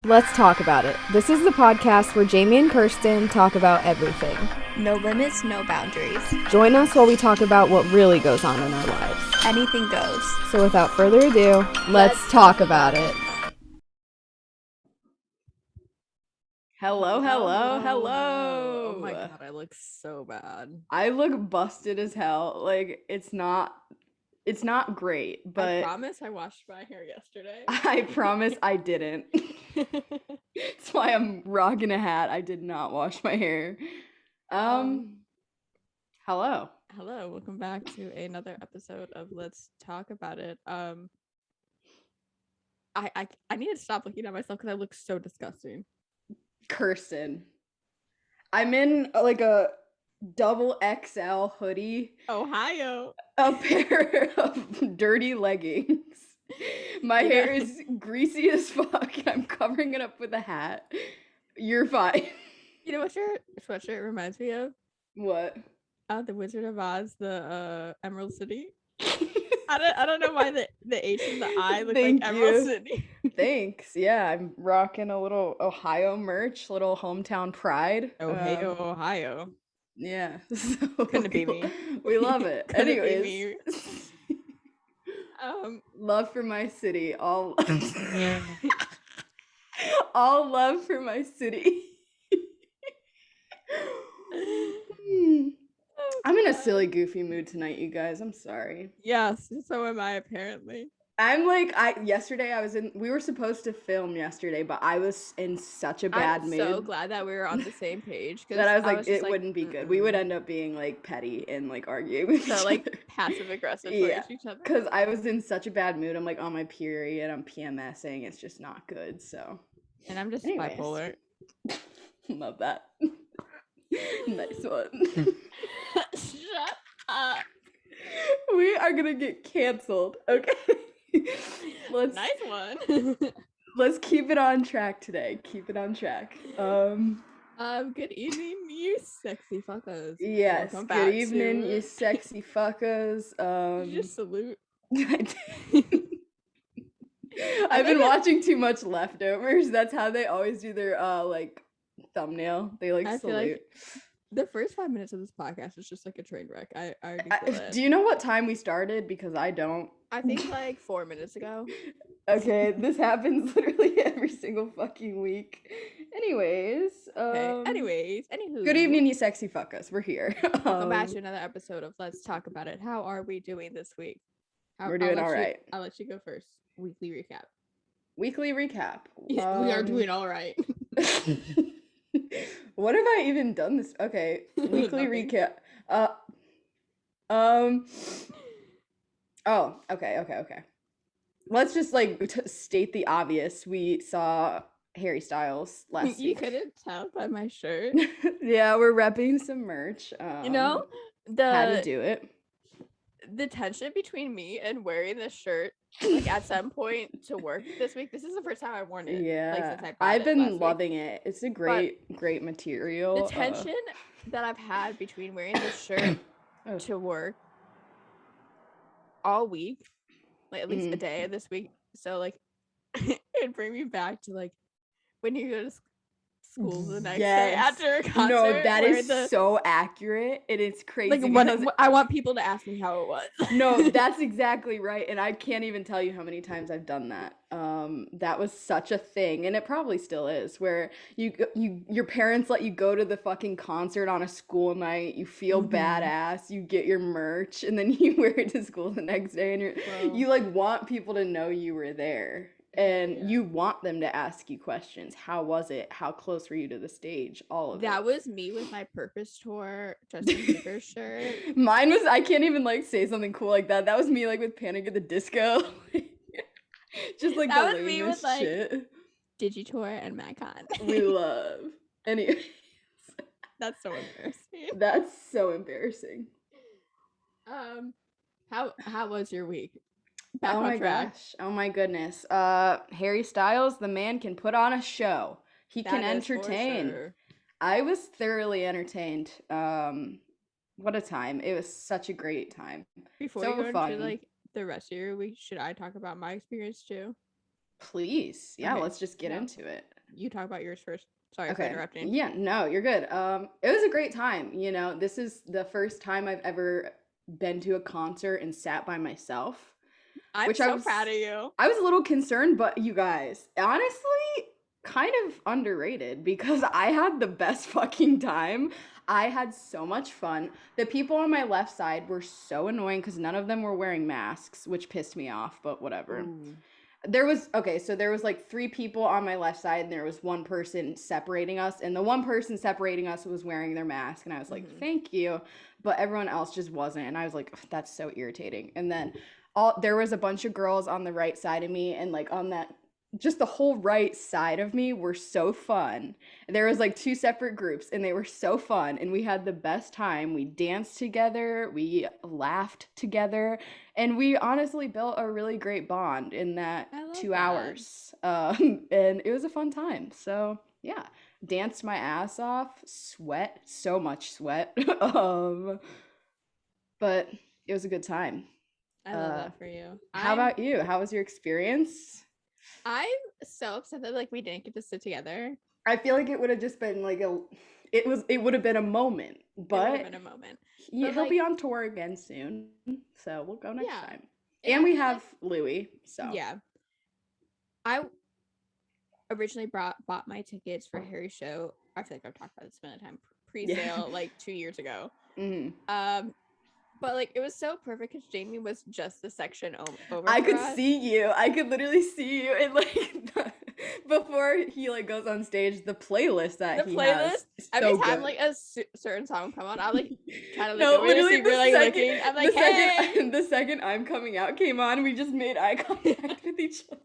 Let's talk about it. This is the podcast where Jamie and Kirsten talk about everything. No limits, no boundaries. Join us while we talk about what really goes on in our lives. Anything goes. So without further ado, let's talk about it. Hello. Oh my god, I look so bad. I look busted as hell. Like, it's not great, but I promise I washed my hair yesterday. I promise I didn't. That's why I'm rocking a hat. I did not wash my hair. Hello. Hello, welcome back to another episode of Let's Talk About It. I need to stop looking at myself because I look so disgusting. Kirsten. I'm in like a double XL hoodie, Ohio. a pair of dirty leggings. My hair is greasy as fuck, and I'm covering it up with a hat. You're fine. You know what your sweatshirt reminds me of? What? The Wizard of Oz, the Emerald City. I don't know why the H and the I look like Emerald City. Thanks. Yeah, I'm rocking a little Ohio merch, little hometown pride. Oh, hey, Ohio. Yeah. Couldn't be me. We love it. Anyways. Love for my city. All love for my city. I'm in a silly, goofy mood tonight, you guys. I'm sorry. Yes, so am I apparently. I'm like, we were supposed to film yesterday, but I was in such a bad mood. I'm so glad that we were on the same page. That I was like, it wouldn't be good. We would end up being like petty and like arguing with each other. Like passive aggressive towards each other. Because I was in such a bad mood. I'm like on my period. I'm PMSing. It's just not good. So. And I'm just bipolar. Love that. Nice one. Shut up. We are gonna get canceled. Okay. Nice one. Let's keep it on track today. Keep it on track. Good evening, you sexy fuckers. Yes. Good evening, you sexy fuckers. Did you just salute? I've been watching too much Leftovers. That's how they always do their like thumbnail. They like salute. Like the first 5 minutes of this podcast is just like a train wreck. I already feel it. Do you know what time we started? Because I don't. I think like 4 minutes ago. Okay, this happens literally every single fucking week. Anyways. Anywho. Good evening, you sexy fuckers. We're here. Welcome back to another episode of Let's Talk About It. How are we doing this week? We're doing all right. I'll let you go first. Weekly recap. We are doing all right. What have I even done this? Okay, weekly recap. Oh, okay. Let's just like state the obvious. We saw Harry Styles last week. You couldn't tell by my shirt. Yeah, we're repping some merch. You know, had to do it. The tension between me and wearing this shirt, like at some point to work this week. This is the first time I've worn it. Yeah, like, since I've been loving it. It's a great material. The tension that I've had between wearing this shirt to work all week, like at least a day this week. So like, it'd bring me back to like when you go to school the next day after a concert. No, that is so accurate. It is crazy. Like when I want people to ask me how it was. No, that's exactly right. And I can't even tell you how many times I've done that. That was such a thing, and it probably still is, where your parents let you go to the fucking concert on a school night, you feel badass, you get your merch, and then you wear it to school the next day, and you like want people to know you were there. And you want them to ask you questions. How was it? How close were you to the stage? All of that was me with my Purpose Tour Justin Bieber shirt. Mine was, I can't even like say something cool like that. That was me like with Panic at the Disco. Just like that the lamest shit. Like, Digitour and Macon. We love. Anyways. That's so embarrassing. That's so embarrassing. How was your week? Back on track. Gosh. Oh my goodness. Harry Styles, the man can put on a show. He can entertain. Sure. I was thoroughly entertained. What a time. It was such a great time. Before you go into like the rest of your week, should I talk about my experience too? Please. Yeah, Okay. let's just get No. into it. You talk about yours first. Sorry for Okay. interrupting. Yeah, no, you're good. It was a great time. You know, this is the first time I've ever been to a concert and sat by myself, I'm which so proud of you. I was a little concerned, but you guys, honestly, kind of underrated because I had the best fucking time. I had so much fun. The people on my left side were so annoying because none of them were wearing masks, which pissed me off, but whatever. Ooh. There was like 3 people on my left side and there was one person separating us, and the one person separating us was wearing their mask, and I was like, thank you, but everyone else just wasn't, and I was like, that's so irritating. And then there was a bunch of girls on the right side of me, and like on that, just the whole right side of me were so fun. There was like 2 separate groups and they were so fun, and we had the best time. We danced together, we laughed together, and we honestly built a really great bond in that 2 hours. And it was a fun time. So yeah, danced my ass off, sweat, so much sweat. But it was a good time. I love that for you. How about you? How was your experience? I'm so upset that like we didn't get to sit together. I feel like it would have just been like it would have been a moment, but he'll like, be on tour again soon, so we'll go next time. And I we feel have Louis, so yeah. I originally bought my tickets for Harry's show. I feel like I've talked about this many times. Pre-sale like 2 years ago. But like it was so perfect because Jamie was just the section over. I could see you. I could literally see you, and like before he like goes on stage, the playlist that he has. Every So time good. like a certain song come on, I like try to look over to see if you're like looking. I'm like, hey. The second I'm Coming Out came on, we just made eye contact with each other.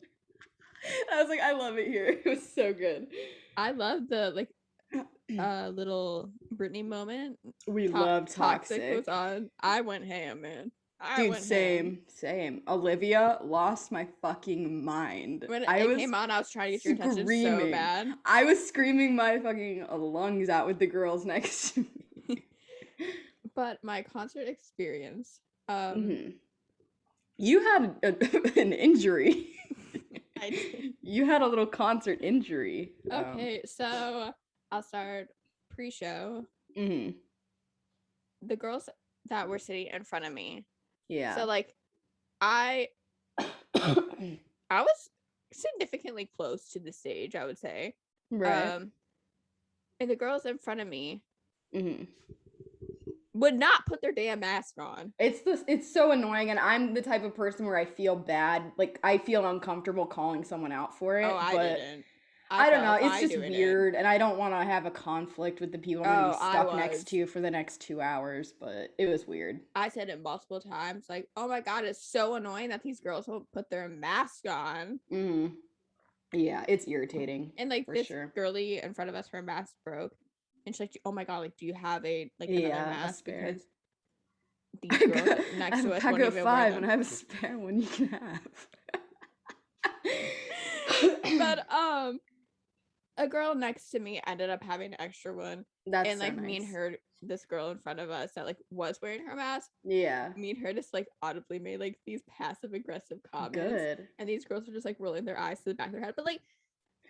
I was like, I love it here. It was so good. I love the like little Britney moment. We love Toxic. Was on. I went ham, man. Dude, same. Olivia lost my fucking mind. When it came on, I was trying to get your attention so bad. I was screaming my fucking lungs out with the girls next to me. But my concert experience, you had an injury. I did. You had a little concert injury. Okay, so I'll start pre-show. The girls that were sitting in front of me. Yeah. So like, I was significantly close to the stage, I would say. Right. And the girls in front of me would not put their damn mask on. It's so annoying, and I'm the type of person where I feel bad, like I feel uncomfortable calling someone out for it. I didn't. I don't know. It's just weird, and I don't want to have a conflict with the people I'm going to be stuck next to for the next 2 hours, but it was weird. I said it multiple times, like, oh my God, it's so annoying that these girls won't put their mask on. Yeah, it's irritating. And like this girlie in front of us, her mask broke, and she's like, oh my God, like, do you have another mask? Because these girls next to us won't even wear them. I have 5 and I have a spare one you can have. But a girl next to me ended up having an extra one. And like me and her, this girl in front of us that like was wearing her mask. Yeah. Me and her just like audibly made like these passive aggressive comments. Good. And these girls were just like rolling their eyes to the back of their head. But like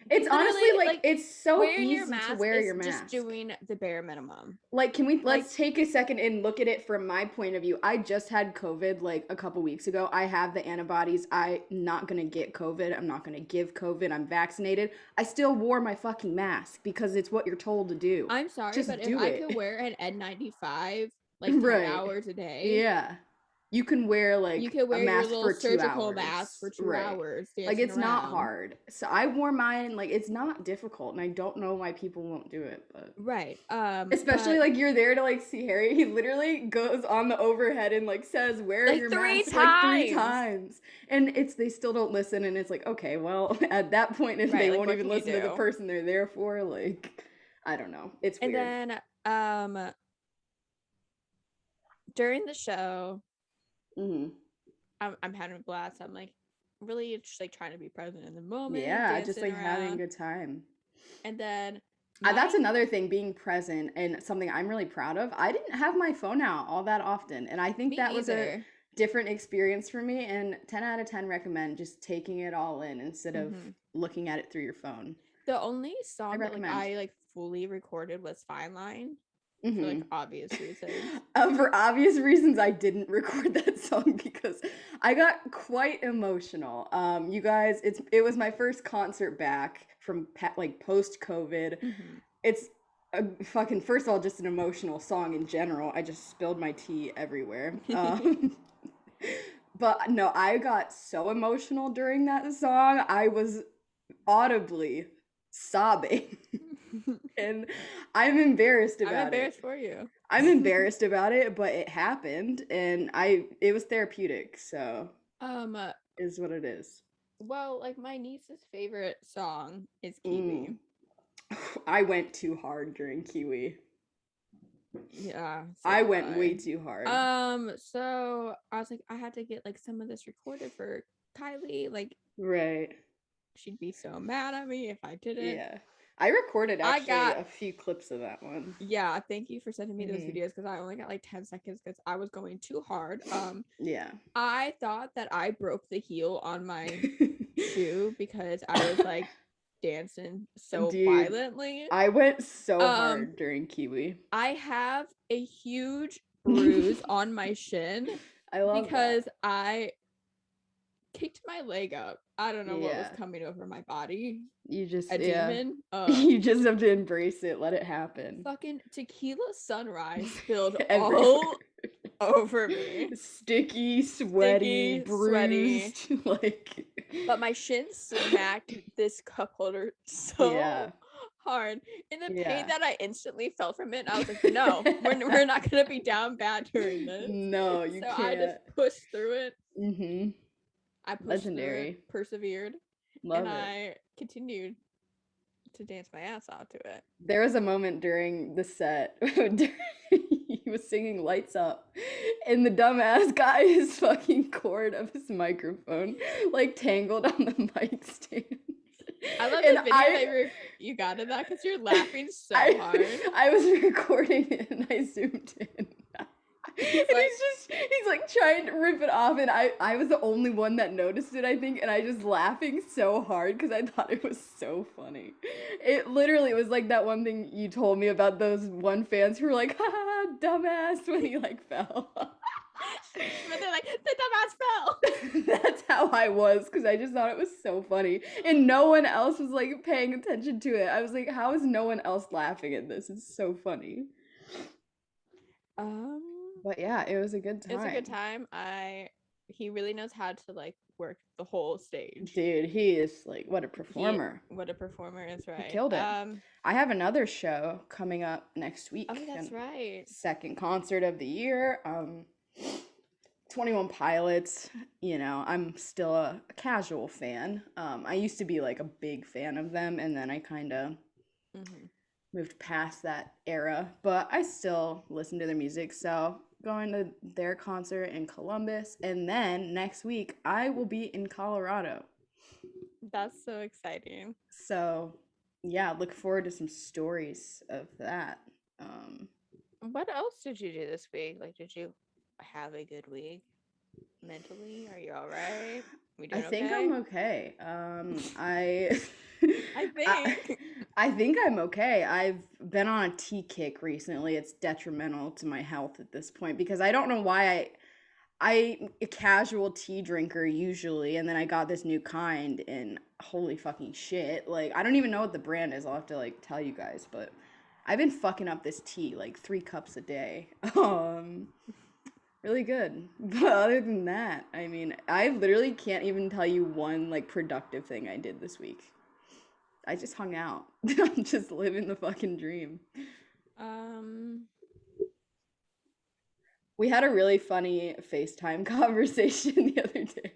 it's honestly like it's so easy to wear your mask. Just doing the bare minimum. Like, let's take a second and look at it from my point of view. I just had COVID like a couple weeks ago. I have the antibodies. I'm not gonna get COVID. I'm not gonna give COVID. I'm vaccinated. I still wore my fucking mask because it's what you're told to do. I'm sorry, but if I could wear an N95 like 10 hours a day. Yeah. You can wear like a mask your for 2 surgical hours. Mask for 2 hours. Like it's not hard. So I wore mine. Like it's not difficult, and I don't know why people won't do it. But especially like you're there to like see Harry. He literally goes on the overhead and like says, "Wear your mask," like 3 times, and they still don't listen. And it's like, okay, well at that point, if they won't even listen to the person they're there for, like I don't know. It's weird. And then during the show. I'm having a blast. I'm like really just like trying to be present in the moment. Yeah, just like having a good time. And then that's another thing, being present, and something I'm really proud of. I didn't have my phone out all that often, and I think that was different experience for me, and 10 out of 10 recommend just taking it all in instead of looking at it through your phone. The only song that like I like fully recorded was Fine Line. For like obvious reasons. For obvious reasons, I didn't record that song because I got quite emotional. You guys, it was my first concert back from like post COVID. It's a fucking, first of all, just an emotional song in general. I just spilled my tea everywhere. But no, I got so emotional during that song. I was audibly sobbing. And I'm embarrassed about it. I'm embarrassed for you. I'm embarrassed about it, but it happened, and it was therapeutic, so is what it is. Well, like my niece's favorite song is Kiwi. I went too hard during Kiwi. Yeah. So I went way too hard. So I was like, I had to get like some of this recorded for Kylie. Like, right. She'd be so mad at me if I didn't. Yeah. I recorded actually a few clips of that one. Yeah, thank you for sending me those videos because I only got like 10 seconds because I was going too hard. Yeah. I thought that I broke the heel on my shoe because I was like dancing so violently. I went so hard during Kiwi. I have a huge bruise on my shin because I kicked my leg up. I don't know what was coming over my body. You just a demon. You just have to embrace it. Let it happen. Fucking tequila sunrise spilled all over me. Sticky, sweaty, bruised. Like, but my shin smacked this cup holder so hard. And the pain that I instantly felt from it, I was like, no, we're not gonna be down bad during this. No, you can't. I just pushed through it. I pushed through it, persevered, and I continued to dance my ass off to it. There was a moment during the set he was singing Lights Up, and the dumbass got his fucking cord of his microphone like tangled on the mic stand. I love the video that you got in that because you're laughing so hard. I was recording it and I zoomed in. He's like trying to rip it off, and I was the only one that noticed it, I think, and I just laughing so hard because I thought it was so funny. It literally was like that one thing you told me about those one fans who were like, ha, dumbass, when he like fell. But they're like, the dumbass fell. That's how I was, because I just thought it was so funny, and no one else was like paying attention to it. I was like, how is no one else laughing at this? It's so funny. But yeah, it was a good time. It was a good time. He really knows how to like work the whole stage. Dude, he is like, what a performer. What a performer is right. He killed it. I have another show coming up next week. Oh, that's right. Second concert of the year. 21 Pilots. You know, I'm still a casual fan. I used to be like a big fan of them, and then I kind of moved past that era, but I still listen to their music. So going to their concert in Columbus, and then next week I will be in Colorado. That's so exciting. So yeah, look forward to some stories of that. What else did you do this week? Like, did you have a good week mentally? Are you all right? I think I'm okay. I think I'm okay. I've been on a tea kick recently. It's detrimental to my health at this point because I don't know why I'm a casual tea drinker usually, and then I got this new kind, and holy fucking shit. Like, I don't even know what the brand is. I'll have to like tell you guys, but I've been fucking up this tea like 3 cups a day. Really good. But other than that, I mean, I literally can't even tell you one like productive thing I did this week. I just hung out. I'm just living the fucking dream. We had a really funny FaceTime conversation the other day.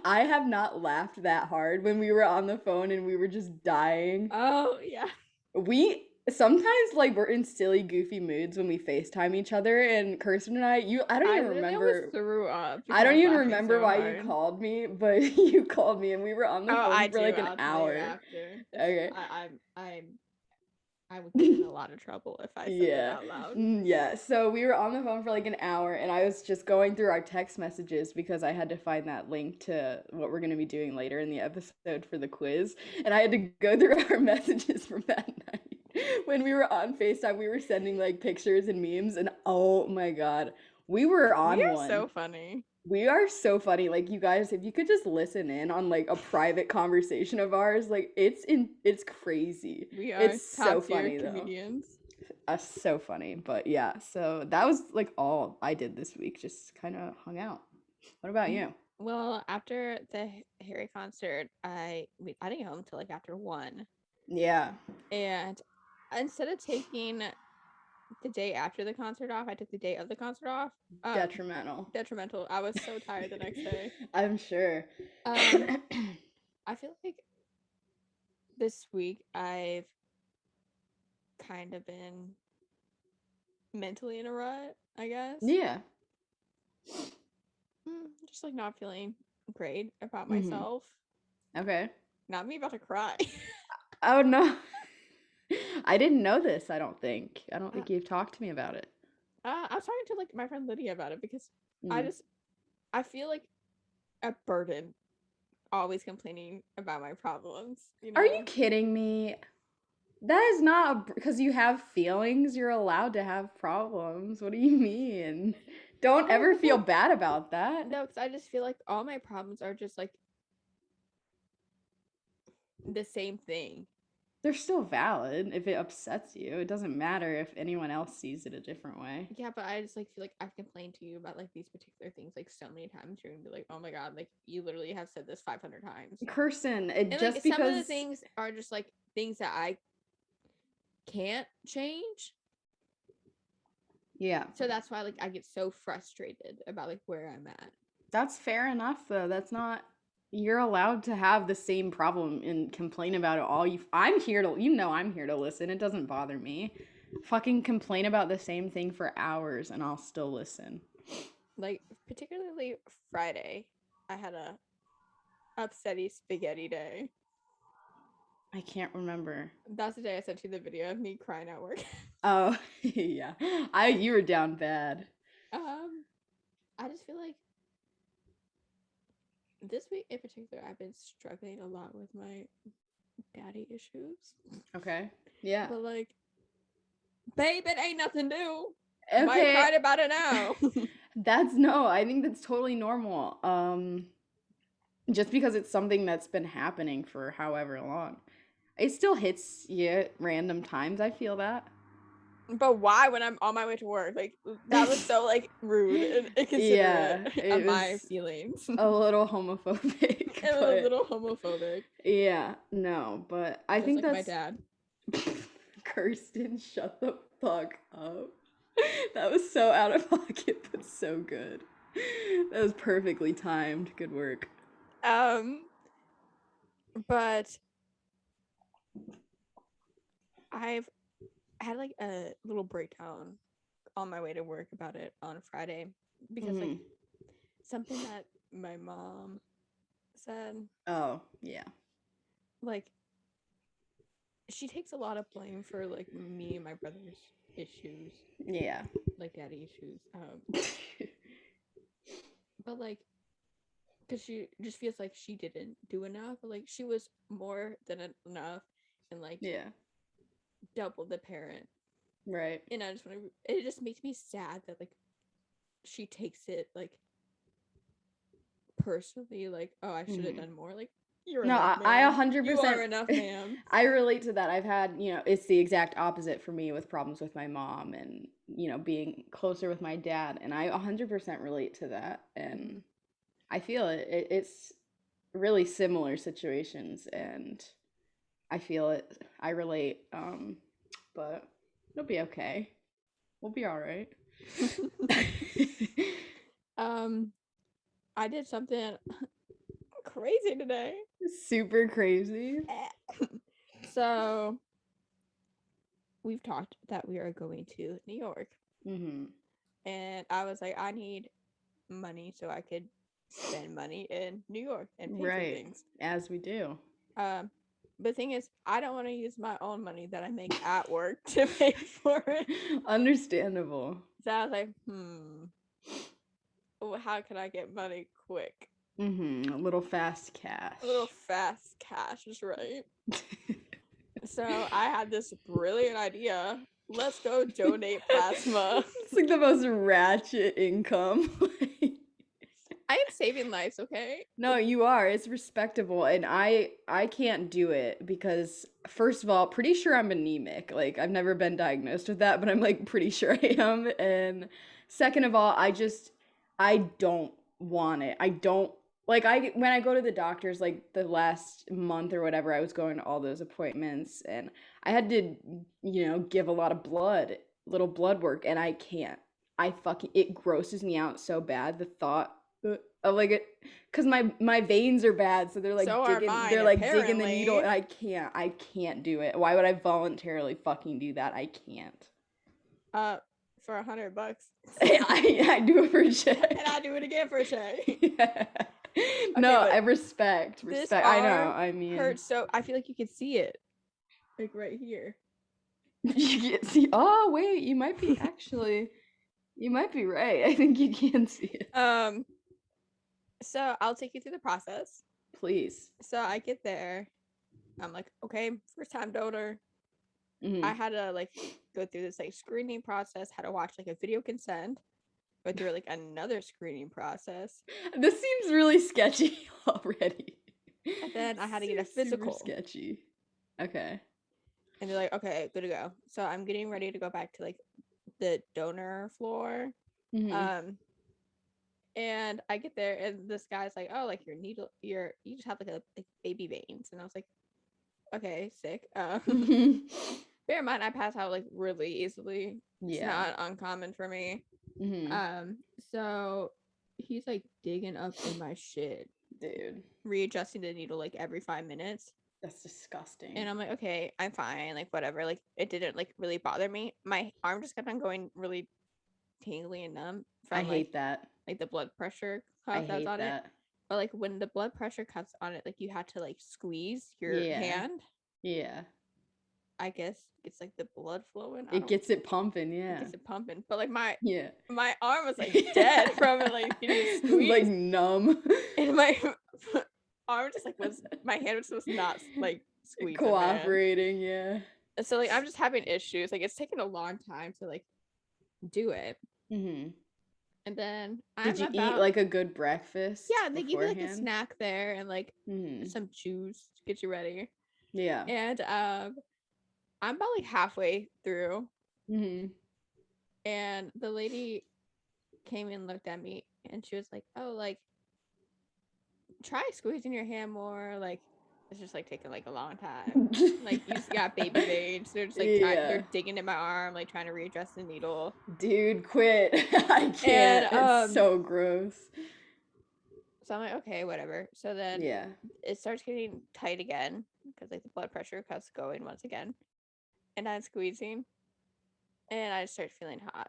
I have not laughed that hard when we were on the phone and we were just dying. Oh, yeah. We sometimes like we're in silly, goofy moods when we FaceTime each other, and Kirsten and I don't even remember. Threw up. I don't even remember why you called me, but you called me and we were on the phone for like an hour. After. Okay. I would get in a lot of trouble if I said it out loud. Yeah. So we were on the phone for like an hour, and I was just going through our text messages because I had to find that link to what we're going to be doing later in the episode for the quiz. And I had to go through our messages from that night. When we were on FaceTime, we were sending like pictures and memes, and oh my God, we were on We are one. so funny. We are so funny. Like, you guys, if you could just listen in on like a private conversation of ours, like it's crazy. We are it's so top-tier funny comedians. So funny. But yeah, so that was like all I did this week. Just kind of hung out. What about you? Well, after the Harry concert, I didn't get home until like after 1. Yeah. And instead of taking the day after the concert off, I took the day of the concert off. Detrimental. I was so tired the next day. I'm sure. I feel like this week I've kind of been mentally in a rut, I guess. Yeah. Just like not feeling great about myself. Okay. Not me about to cry. Oh no. I didn't know this, I don't think you've talked to me about it. I was talking to like my friend Lydia about it because I feel like a burden always complaining about my problems. You know? Are you kidding me? That is not because you have feelings. You're allowed to have problems. What do you mean? Don't ever feel bad about that. No, because I just feel like all my problems are just like the same thing. They're still valid if it upsets you. It doesn't matter if anyone else sees it a different way. Yeah, but I just like feel like I've complained to you about like these particular things like so many times. You're gonna be like, oh my God, like you literally have said this 500 times. Kirsten, just like, because some of the things are just like things that I can't change. Yeah. So that's why like I get so frustrated about like where I'm at. That's fair enough though. That's not, you're allowed to have the same problem and complain about it all. I'm here to listen. It doesn't bother me. Fucking complain about the same thing for hours and I'll still listen. Like particularly Friday, I had a upsetty spaghetti day. I can't remember. That's the day I sent you the video of me crying at work. Oh, yeah. You were down bad. I just feel like this week in particular, I've been struggling a lot with my daddy issues. Okay. Yeah. But like, babe, it ain't nothing new. Okay. Might cry about it now. I think that's totally normal. Just because it's something that's been happening for however long. It still hits you at random times. I feel that. But why when I'm on my way to work? Like, that was so, like, rude and inconsiderate of my feelings. A little homophobic. It was a little homophobic. Yeah, no, but I think like that's... my dad. Kirsten, shut the fuck up. That was so out of pocket, but so good. That was perfectly timed. Good work. But I've had like a little breakdown on my way to work about it on Friday because like something that my mom said. Oh, yeah. Like she takes a lot of blame for like me and my brother's issues. Yeah. Like daddy issues. But like because she just feels like she didn't do enough. Like she was more than enough and like double the parent. Right. And I just want to, it just makes me sad that like she takes it like personally, like, oh, I should have done more. Like, you're enough, ma'am. I 100%. You are enough, ma'am. I relate to that. I've had, it's the exact opposite for me with problems with my mom and, being closer with my dad. And I 100% relate to that. And I feel it. It's really similar situations. And I feel it. I relate. But it'll be okay. We'll be all right. I did something crazy today. Super crazy. So we've talked that we are going to New York. And I was like, I need money so I could spend money in New York and pay for things. As we do. the thing is, I don't want to use my own money that I make at work to pay for it. Understandable. So I was like, how can I get money quick? A little fast cash. A little fast cash is right. So I had this brilliant idea. Let's go donate plasma. It's like the most ratchet income. I am saving lives, okay? No, you are. It's respectable, and I can't do it because first of all, pretty sure I'm anemic. Like I've never been diagnosed with that, but I'm like pretty sure I am. And second of all, I don't want it. I don't like when I go to the doctors like the last month or whatever, I was going to all those appointments and I had to, give a lot of little blood work, and I can't. It grosses me out so bad, the thought of like it, because my veins are bad, so they're like so digging, mine, they're like digging the needle, and I can't do it. Why would I voluntarily fucking do that? I can't. For $100. I do it for Shay. And I do it again for Shay. Yeah. No, I respect. I know. I mean, hurts so. I feel like you can see it, like right here. You can see. Oh wait, you might be actually. You might be right. I think you can see it. So I'll take you through the process. Please. So I get there. I'm like, okay, first time donor. Mm-hmm. I had to like go through this like screening process, had to watch like a video consent, go through like another screening process. This seems really sketchy already. And then I had to get a physical. Super sketchy. Okay. And they're like, okay, good to go. So I'm getting ready to go back to like the donor floor. Mm-hmm. And I get there and this guy's like, oh, like your needle, you just have like baby veins. And I was like, okay, sick. Bear in mind, I pass out like really easily. Yeah. It's not uncommon for me. Mm-hmm. So he's like digging up in my shit, dude, readjusting the needle like every 5 minutes. That's disgusting. And I'm like, okay, I'm fine, like whatever. Like it didn't like really bother me. My arm just kept on going really tingly and numb. I hate that. Like the blood pressure cuff that's on it. But like when the blood pressure cuff's on it, like you had to like squeeze your hand. Yeah. I guess it's like the blood flowing. It gets it pumping, yeah. It gets it pumping. But like my arm was like dead from it, like getting squeezed. Like numb. And my arm just like my hand was not like squeezing. Cooperating, yeah. And so like I'm just having issues. Like it's taken a long time to like do it. Mm-hmm. And then did you eat like a good breakfast? Yeah, they give you like a snack there and like some juice to get you ready. Yeah. And I'm about like halfway through. Mm-hmm. And the lady came and looked at me and she was like, oh, like try squeezing your hand more. Like it's just like taking like a long time. Like you just got baby veins. They're just like they're digging in my arm, like trying to readjust the needle. Dude, quit. I can't. It's so gross. So I'm like, okay, whatever. So then it starts getting tight again because like the blood pressure cuff's going once again. And I'm squeezing. And I start feeling hot.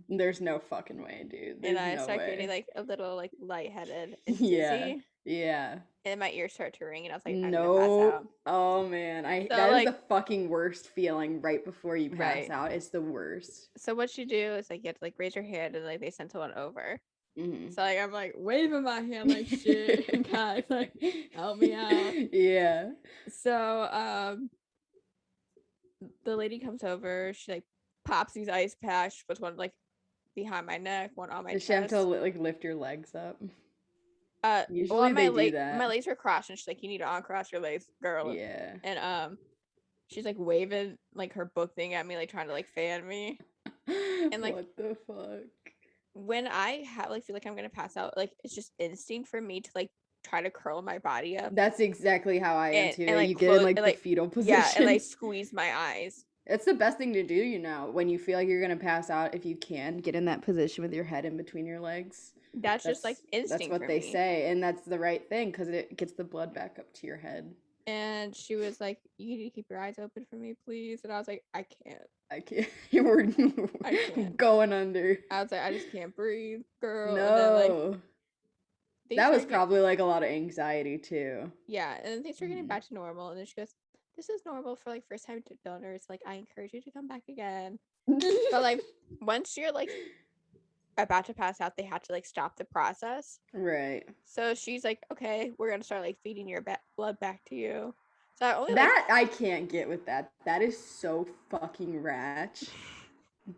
There's no fucking way, dude. There's and I start getting like a little like lightheaded and dizzy. Yeah. And my ears start to ring and I was like, I'm gonna pass out. Oh man. That is the fucking worst feeling right before you pass out. It's the worst. So what you do is like you have to like raise your hand and like they send someone over. Mm-hmm. So like I'm like waving my hand like shit. Guys, like help me out. Yeah. So the lady comes over, she like pops these ice packs, puts one like behind my neck, one on my chest. Does she have to like lift your legs up? Usually do that. My legs are crossed and she's like, you need to uncross your legs, girl. Yeah. And she's like waving like her book thing at me, like trying to like fan me. And like what the fuck? When I feel like I'm gonna pass out, like it's just instinct for me to like try to curl my body up. That's exactly how I am too. And, like, you get in like the fetal position. Yeah, and like squeeze my eyes. It's the best thing to do, when you feel like you're gonna pass out. If you can get in that position with your head in between your legs. That's just like instinct. That's what they say, and that's the right thing because it gets the blood back up to your head. And she was like, "You need to keep your eyes open for me, please." And I was like, "I can't. You were going under." I was like, "I just can't breathe, girl." No. And then, like, that was probably like a lot of anxiety too. Yeah, and then things were getting back to normal, and then she goes, this is normal for like first time donors. Like, I encourage you to come back again. But like once you're like about to pass out, they had to like stop the process. Right. So she's like, okay, we're gonna start like feeding your blood back to you. So I only I can't get with that. That is so fucking ratch.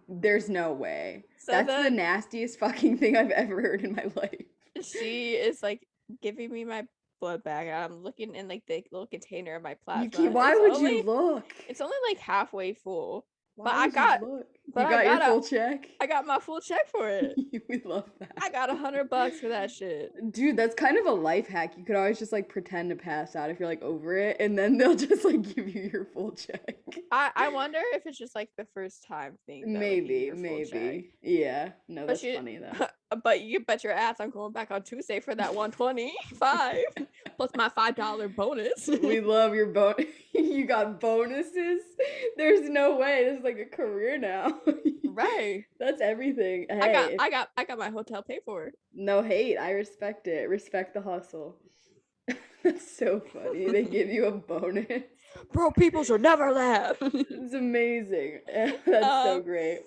There's no way. So that's the nastiest fucking thing I've ever heard in my life. She is like giving me my blood back. I'm looking in like the little container of my plasma. Why would you look? It's only like halfway full. But I got your full check? I got my full check for it. We love that. I got $100 for that shit. Dude, that's kind of a life hack. You could always just like pretend to pass out if you're like over it, and then they'll just like give you your full check. I wonder if it's just like the first time thing. Maybe. Yeah. No, that's funny though. But you bet your ass I'm going back on Tuesday for that 125 plus my $5 bonus. We love your bonus. You got bonuses? There's no way. This is like a career now. Right. That's everything. Hey, I got my hotel paid for. No hate. I respect it. Respect the hustle. That's so funny. They give you a bonus. Bro, people should never laugh. It's amazing. That's so great.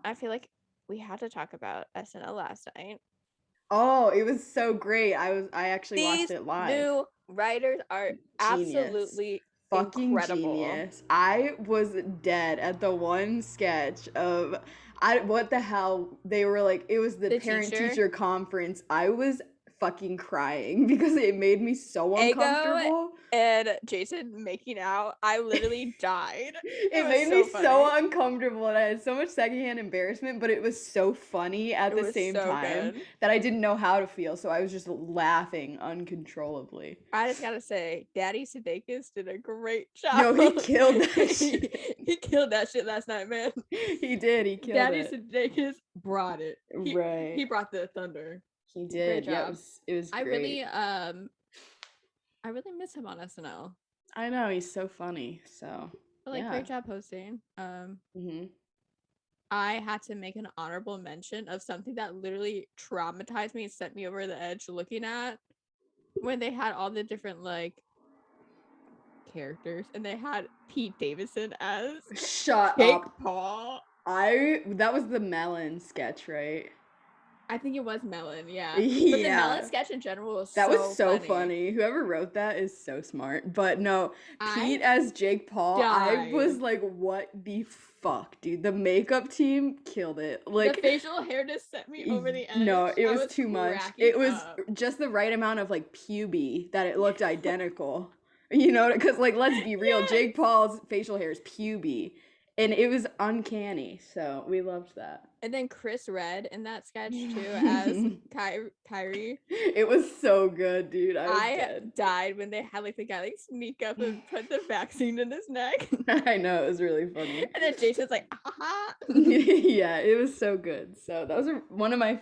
I feel like we had to talk about SNL last night. Oh, it was so great. I actually watched it live. New writers are absolutely fucking incredible. Genius. I was dead at the one sketch of what the hell, they were like, it was the parent-teacher conference. I was fucking crying because it made me so uncomfortable. And Jason making out, I literally died. It made me so uncomfortable, and I had so much secondhand embarrassment, but it was so funny at the same time that I didn't know how to feel, so I was just laughing uncontrollably. I just gotta say, Daddy Sudeikis did a great job. No, he killed that shit. He killed that shit last night, man. He did. He killed Daddy it. Sudeikis brought it. Right. He brought the thunder. He did. Yeah, it was great. I really miss him on SNL. I know, he's so funny. So, but great job hosting. I had to make an honorable mention of something that literally traumatized me and set me over the edge looking at when they had all the different characters and they had Pete Davidson as Jake Paul. That was the Melon sketch, right? I think it was Melon, yeah. But the Melon sketch in general was was so funny. Whoever wrote that is so smart. But no, Pete as Jake Paul, I was like, what the fuck, dude? The makeup team killed it. Like, the facial hair just set me over the edge. No, it was too much. It was just the right amount of puby that it looked identical. You know, because let's be real, Jake Paul's facial hair is puby. And it was uncanny, so we loved that. And then Chris Redd in that sketch too as Kyrie. It was so good, dude. I died when they had the guy sneak up and put the vaccine in his neck. I know, it was really funny. And then Jason's like, aha. Yeah, it was so good. So that was one of my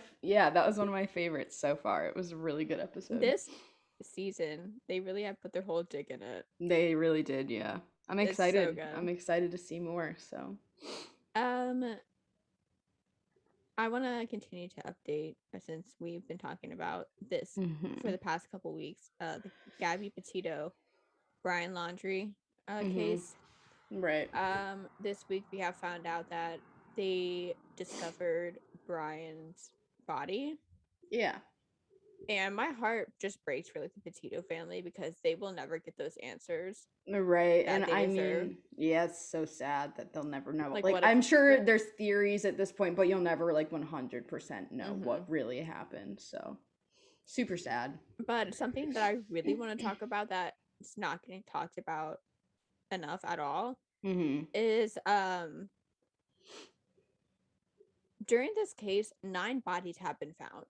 favorites so far. It was a really good episode. This season, they really have put their whole dick in it. They really did, yeah. I'm excited. So I'm excited to see more. So, I want to continue to update since we've been talking about this for the past couple weeks. The Gabby Petito, Brian Laundrie case. Right. This week we have found out that they discovered Brian's body. Yeah. And my heart just breaks for the Petito family because they will never get those answers. Right. And I mean, yeah, it's so sad that they'll never know. I'm sure there's theories at this point, but you'll never 100% know what really happened. So super sad. But something that I really want to talk about that is not getting talked about enough at all is during this case, 9 bodies have been found.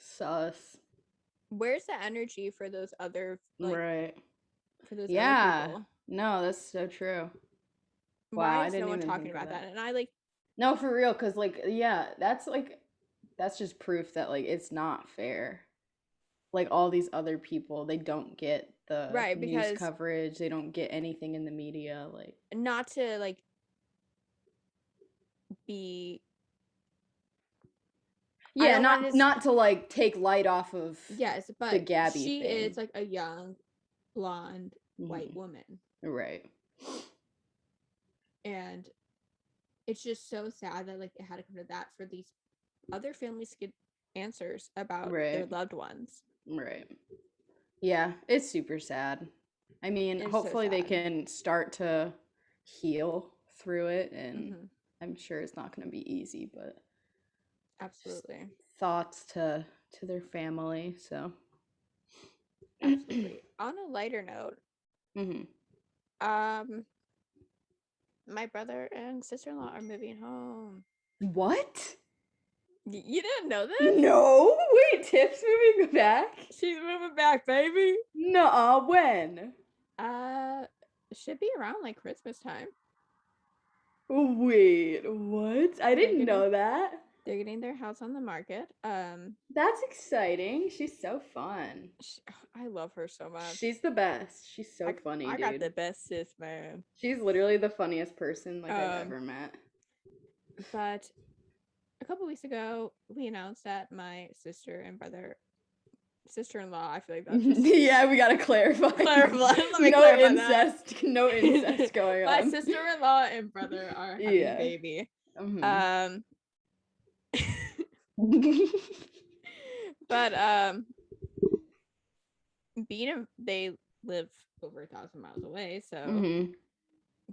Sus. Where's the energy for those other right? For those other people? No, that's so true. Why is no one talking about that? And I no, for real, because that's just proof that it's not fair. All these other people, they don't get the news coverage. They don't get anything in the media. Not to be Yeah, not to like take light off of but the Gabby she thing. is like a young, blonde, white woman. Right. And it's just so sad that like it had to come to that for these other families to get answers about their loved ones. Right. Yeah, it's super sad. I mean, hopefully they can start to heal through it, and I'm sure it's not going to be easy, but absolutely thoughts to their family. So absolutely. On a lighter note, my brother and sister-in-law are moving home. What? You didn't know this? No. Wait, Tiff's moving back? She's moving back, baby. Nuh-uh. When? Should be around like Christmas time. Wait, what? I didn't know that. They're getting their house on the market. That's exciting. She's so fun. I love her so much. She's the best. She's so funny, dude. I got the best sis, man. She's literally the funniest person like I've ever met. But a couple weeks ago, we announced that my sister-in-law, I feel like that's just... yeah, we gotta clarify. Let me clarify incest, that. No incest going on. My sister-in-law and brother are having a baby. But they live over 1,000 miles away, so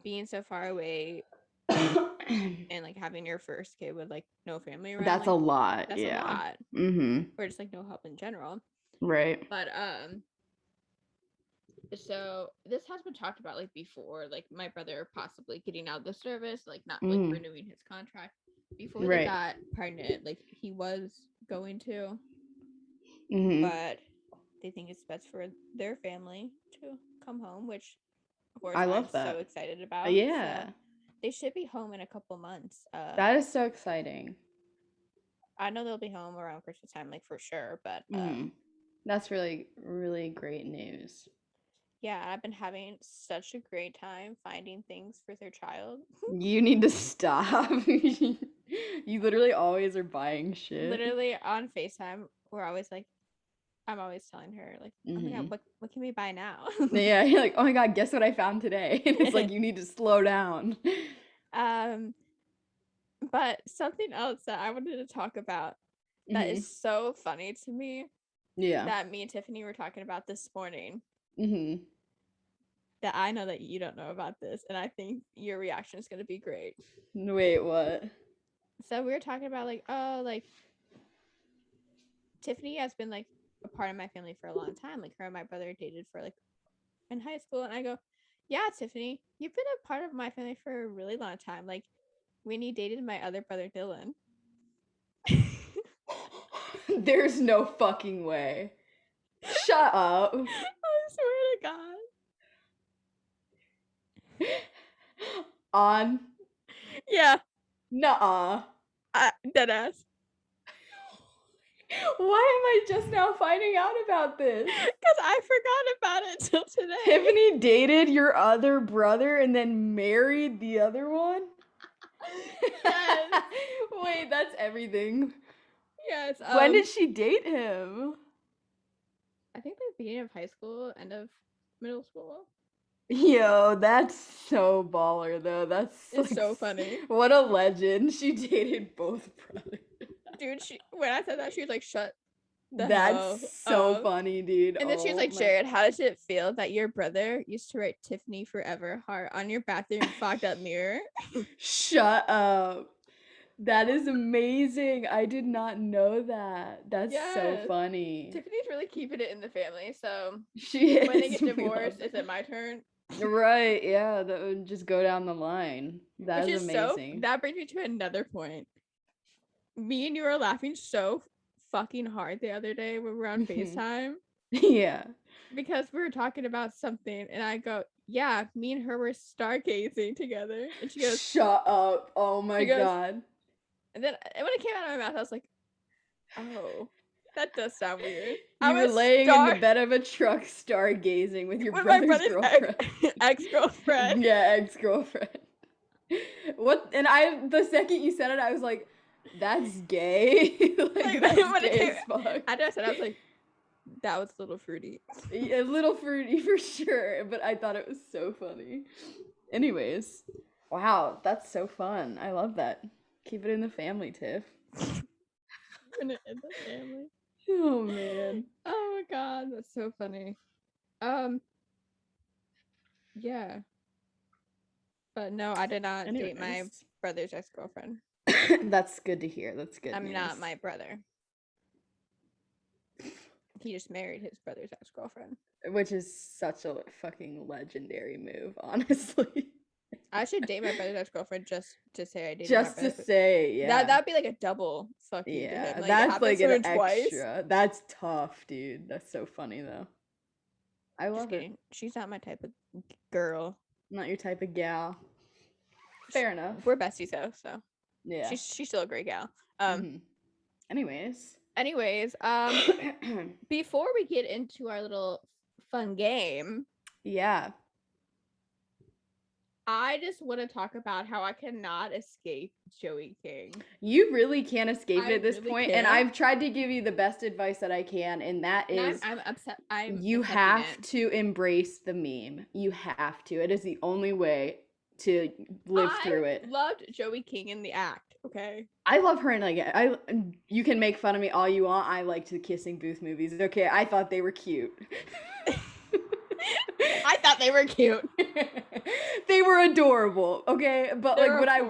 being so far away and like having your first kid with like no family around, that's like, a lot. That's a lot. Or just like no help in general. Right. But so this has been talked about like before, like my brother possibly getting out of the service, like not like renewing his contract before they got pregnant. Like he was going to, but they think it's best for their family to come home, which of course I'm so excited about. Yeah. So they should be home in a couple months. That is so exciting. I know they'll be home around Christmas time, like for sure, but that's really, really great news. Yeah, I've been having such a great time finding things for their child. You need to stop. You literally always are buying shit. Literally on FaceTime, I'm always telling her, like, oh my God, what can we buy now? Yeah, you're like, oh my God, guess what I found today? And it's like, you need to slow down. But something else that I wanted to talk about that is so funny to me. Yeah. That me and Tiffany were talking about this morning. That I know that you don't know about this, and I think your reaction is going to be great. Wait, what? So we were talking about like, oh, like Tiffany has been like a part of my family for a long time. Like her and my brother dated for like in high school, and I go, yeah, Tiffany, you've been a part of my family for a really long time. Like when you dated my other brother Dylan. There's no fucking way. Shut up. I swear to God. On? Yeah. Nuh-uh. Deadass. Why am I just now finding out about this? Because I forgot about it till today. Tiffany dated your other brother and then married the other one? Yes. Wait, that's everything. Yes. When did she date him? I think the beginning of high school, end of middle school. Yo, that's so baller though. That's it's like, so funny. What a legend. She dated both brothers. Dude, when I said that, she was like, shut the That's hell so up. funny, dude. And then she was like, Jared, how does it feel that your brother used to write Tiffany Forever heart on your bathroom fogged up mirror? Shut up. That is amazing. I did not know that. That's so funny. Tiffany's really keeping it in the family, so she is. When they get divorced, is it my turn? Right, yeah, that would just go down the line. That is amazing. That brings me to another point. Me and you were laughing so fucking hard the other day when we were on FaceTime. Yeah. Because we were talking about something, and I go, yeah, me and her were stargazing together. And she goes, shut up. Oh my God. And then when it came out of my mouth, I was like, oh, that does sound weird. You were laying in the bed of a truck stargazing with your brother's girlfriend. Ex-girlfriend. Yeah, ex-girlfriend. What? And the second you said it, I was like, That's gay. Like, that's gay as fuck. I just said, I was like, that was a little fruity. A little fruity for sure, but I thought it was so funny. Anyways, wow, that's so fun. I love that. Keep it in the family, Tiff. In the family. Oh man. Oh my god, that's so funny. Yeah. But no, I did not date my brother's ex-girlfriend. That's good to hear. That's good. I'm not my brother. He just married his brother's ex-girlfriend. Which is such a fucking legendary move, honestly. I should date my brother's ex-girlfriend just to say I dated just my brother. To say, yeah. That'd be like a double fuck you to him. Like, that's like an extra. Twice. That's tough, dude. That's so funny though. I love it. She's not my type of girl. Not your type of gal. Fair enough. We're besties though, so yeah. She's still a great gal. Anyways, before we get into our little fun game, yeah, I just want to talk about how I cannot escape Joey King. You really can't escape it at this point, and I've tried to give you the best advice that I can, and that is I'm upset. You have to embrace the meme. You have to. It is the only way to live through it. I loved Joey King in the act. Okay. I love her, and you can make fun of me all you want. I liked the kissing booth movies. Okay, I thought they were cute. I thought they were cute. They were adorable. Okay, but They're would I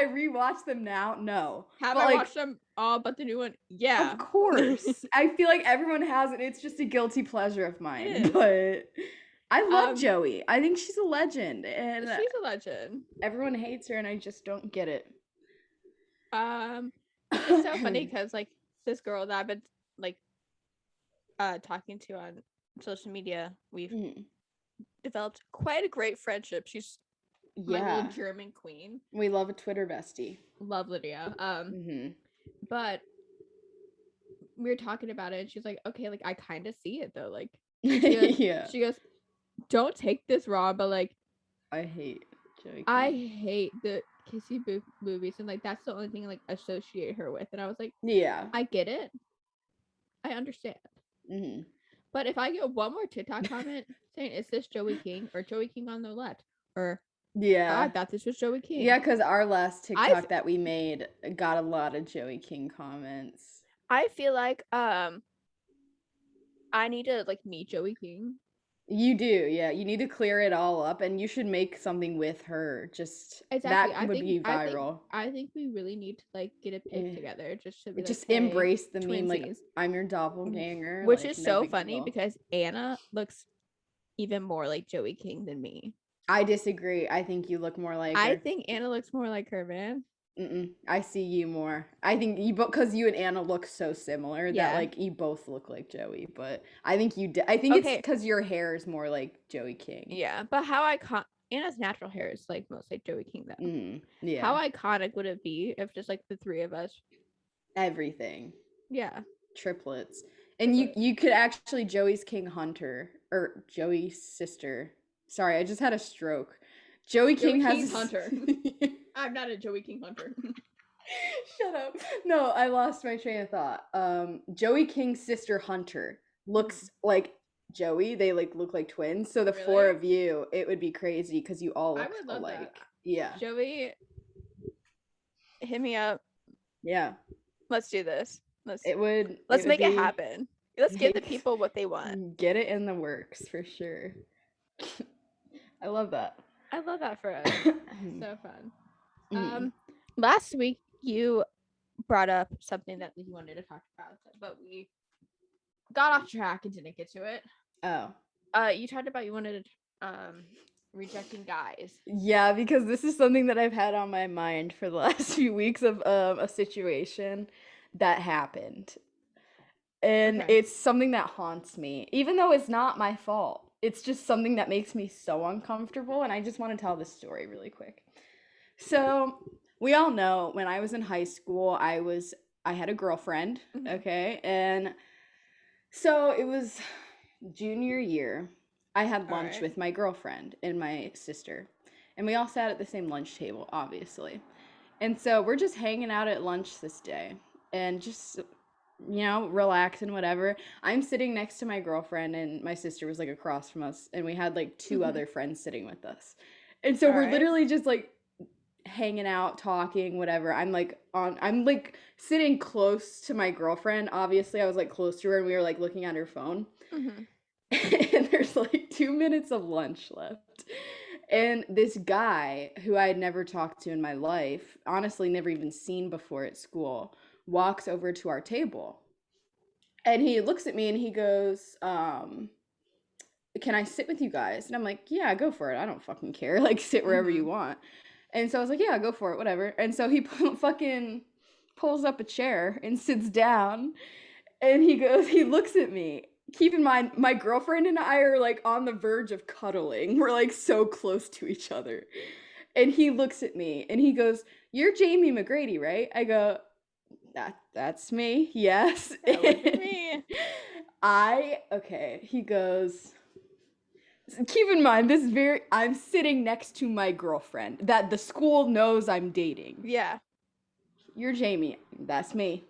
rewatch them now? No. Have I watched them all but the new one? Yeah. Of course. I feel like everyone has it. It's just a guilty pleasure of mine. But I love Joey. I think she's a legend, and she's a legend. Everyone hates her, and I just don't get it. It's so funny because like this girl that I've been like talking to on social media, we've developed quite a great friendship. She's my little German queen. We love a Twitter bestie. Love Lydia. But we were talking about it, and she's like, "Okay, like I kind of see it though." Like, she goes, "Don't take this raw, but like, I hate Joey King. I hate the kissy booth movies, and like that's the only thing I like associate her with." And I was like, "Yeah, I get it. I understand." But if I get one more TikTok comment saying, "Is this Joey King or Joey King on the left?" or I thought this was Joey King. Yeah, because our last TikTok that we made got a lot of Joey King comments. I feel like I need to like meet Joey King. You do, yeah. You need to clear it all up, and you should make something with her. Just that would be viral. I think we really need to like get a pic together, just to be embrace the meme. Like, I'm your doppelganger, which is so funny because Anna looks even more like Joey King than me. I disagree. I think you look more like her. I think Anna looks more like her, man. I see you more. I think you both, because you and Anna look so similar that like you both look like Joey. But I think I think it's because your hair is more like Joey King. Yeah, but how Anna's natural hair is like most like Joey King though. Yeah. How iconic would it be if just like the three of us? Everything. Yeah. Triplets. And you could actually Joey's King Hunter or Joey's sister. Sorry, I just had a stroke. Joey King has Hunter. I'm not a Joey King hunter. Shut up. No, I lost my train of thought. Joey King's sister Hunter looks like Joey. They like look like twins. So the four of you, it would be crazy because you all look alike. That. Yeah. Joey, hit me up. Yeah. Let's do this. Let's make it happen. Let's give the people what they want. Get it in the works for sure. I love that. I love that for us. So fun. Last week you brought up something that you wanted to talk about, but we got off track and didn't get to it. Oh. You talked about you wanted to rejecting guys. Yeah, because this is something that I've had on my mind for the last few weeks of a situation that happened. And it's something that haunts me, even though it's not my fault. It's just something that makes me so uncomfortable, and I just want to tell this story really quick. So, we all know when I was in high school, I had a girlfriend, okay? And so it was junior year. I had lunch with my girlfriend and my sister, and we all sat at the same lunch table, obviously. And so we're just hanging out at lunch this day and just, relaxing, whatever. I'm sitting next to my girlfriend, and my sister was like across from us, and we had like two other friends sitting with us. And so we're literally just like hanging out, talking, whatever. I'm like sitting close to my girlfriend. Obviously, I was like close to her, and we were like looking at her phone. And there's like 2 minutes of lunch left. And this guy who I had never talked to in my life, honestly, never even seen before at school, walks over to our table. And he looks at me and he goes, can I sit with you guys? And I'm like, yeah, go for it. I don't fucking care. Like, sit wherever you want. And so I was like, yeah, go for it, whatever. And so he fucking pulls up a chair and sits down. And he looks at me. Keep in mind, my girlfriend and I are like on the verge of cuddling. We're like so close to each other. And he looks at me and he goes, "You're Jamie McGrady, right?" I go, that's me. Yes. That would be me. Okay. He goes, keep in mind, I'm sitting next to my girlfriend that the school knows I'm dating. Yeah. "You're Jamie." "That's me."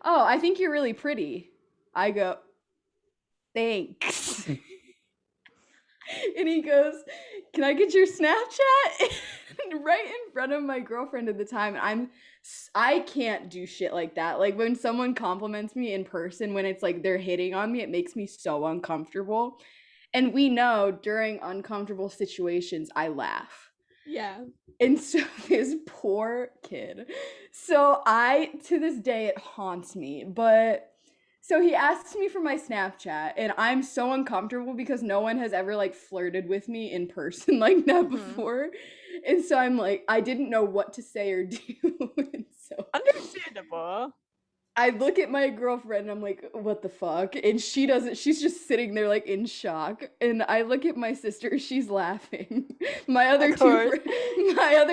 "Oh, I think you're really pretty." I go, "Thanks." And he goes, "Can I get your Snapchat?" Right in front of my girlfriend at the time. I can't do shit like that. Like, when someone compliments me in person, when it's like they're hitting on me, it makes me so uncomfortable. And we know during uncomfortable situations, I laugh. Yeah. And so this poor kid. So to this day, it haunts me. But so he asks me for my Snapchat, and I'm so uncomfortable because no one has ever like flirted with me in person like that before. And so I'm like, I didn't know what to say or do. And so understandable. I look at my girlfriend and I'm like, what the fuck? And she's just sitting there like in shock. And I look at my sister, she's laughing. My other